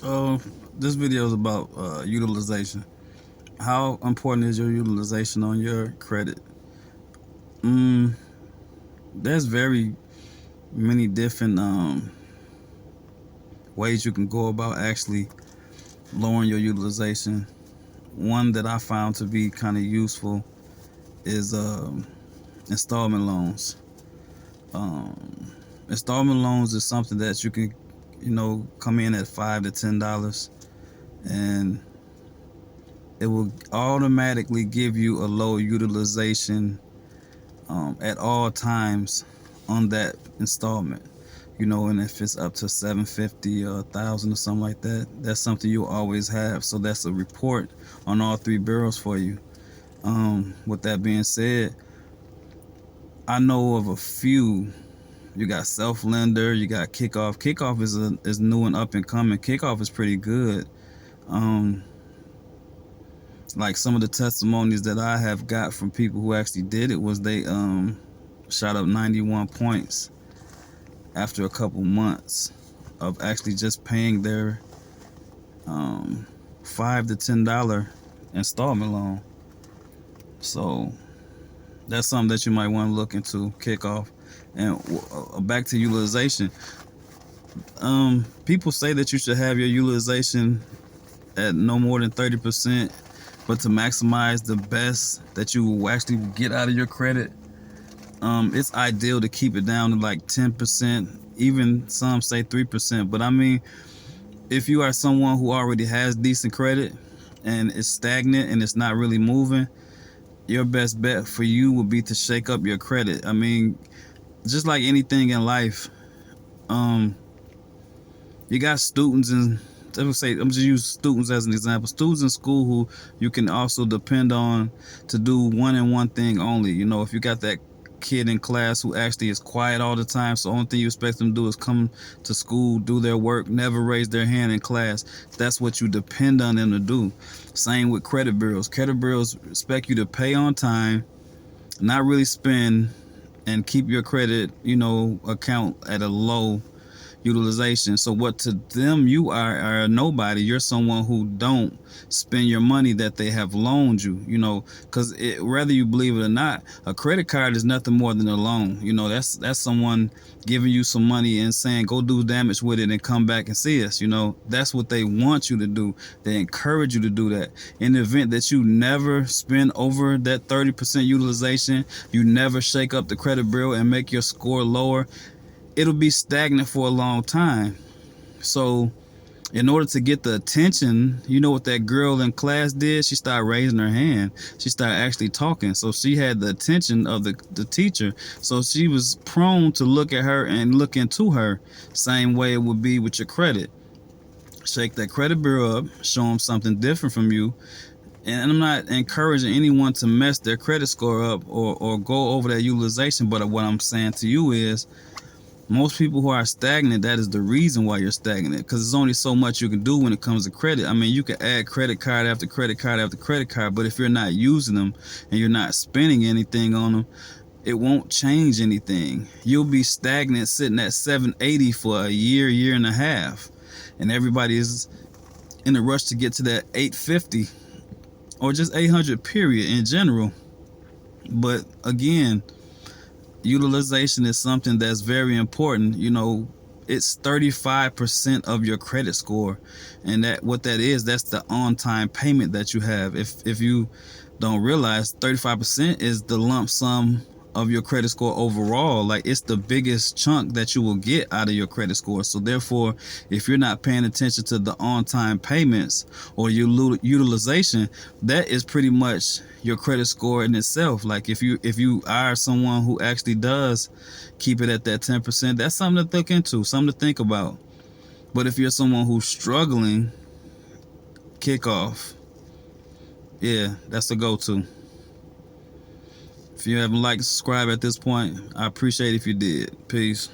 Uh, this video is about utilization. How important is your utilization on your credit? Mm, there's very many different ways you can go about actually lowering your utilization. One that I found to be kind of useful is installment loans. Installment loans is something that you can, come in at $5 to $10, and it will automatically give you a low utilization at all times on that installment. And if it's up to 750 or 1,000 or something like that, that's something you'll always have. So that's a report on all three bureaus for you. With that being said, I know of a few. You got Self Lender, you got Kickoff. Kickoff is new and up and coming. Kickoff is pretty good. Um, like some of the testimonies that I have got from people who actually did it was they shot up 91 points after a couple months of actually just paying their $5 to $10 installment loan. So that's something that you might want to look into. Kickoff. And back to utilization. People say that you should have your utilization at no more than 30%, but to maximize the best that you will actually get out of your credit, it's ideal to keep it down to like 10%, even some say 3%. But I mean, if you are someone who already has decent credit and it's stagnant and it's not really moving, your best bet for you would be to shake up your credit. I mean, just like anything in life, you got students, and I'm just use students as an example. Students in school who you can also depend on to do one and one thing only. If you got that kid in class who actually is quiet all the time, so the only thing you expect them to do is come to school, do their work, never raise their hand in class. That's what you depend on them to do. Same with credit bureaus. Credit bureaus expect you to pay on time, not really spend, and keep your credit, account at a low utilization. So what to them you are a nobody. You're someone who don't spend your money that they have loaned you, because whether you believe it or not, a credit card is nothing more than a loan. That's someone giving you some money and saying go do damage with it and come back and see us. That's what they want you to do. They encourage you to do that. In the event that you never spend over that 30% utilization, you never shake up the credit bureau and make your score lower, it'll be stagnant for a long time. So in order to get the attention, you know what that girl in class did? She started raising her hand. She started actually talking. So she had the attention of the teacher. So she was prone to look at her and look into her. Same way it would be with your credit. Shake that credit bureau up, show them something different from you. And I'm not encouraging anyone to mess their credit score up or go over that utilization. But what I'm saying to you is, most people who are stagnant, that is the reason why you're stagnant, because there's only so much you can do when it comes to credit. I mean, you can add credit card after credit card after credit card, but if you're not using them and you're not spending anything on them, it won't change anything. You'll be stagnant sitting at 780 for a year and a half, and everybody is in a rush to get to that 850 or just 800 period in general. But again, utilization is something that's very important. It's 35% of your credit score, and what that is, that's the on-time payment that you have. If you don't realize, 35% is the lump sum of your credit score overall. Like, it's the biggest chunk that you will get out of your credit score. So therefore, if you're not paying attention to the on-time payments or your utilization, that is pretty much your credit score in itself. Like, if you are someone who actually does keep it at that 10%, that's something to look into, something to think about. But if you're someone who's struggling, Kickoff, yeah, that's the go-to. If you haven't liked and subscribed at this point, I appreciate if you did. Peace.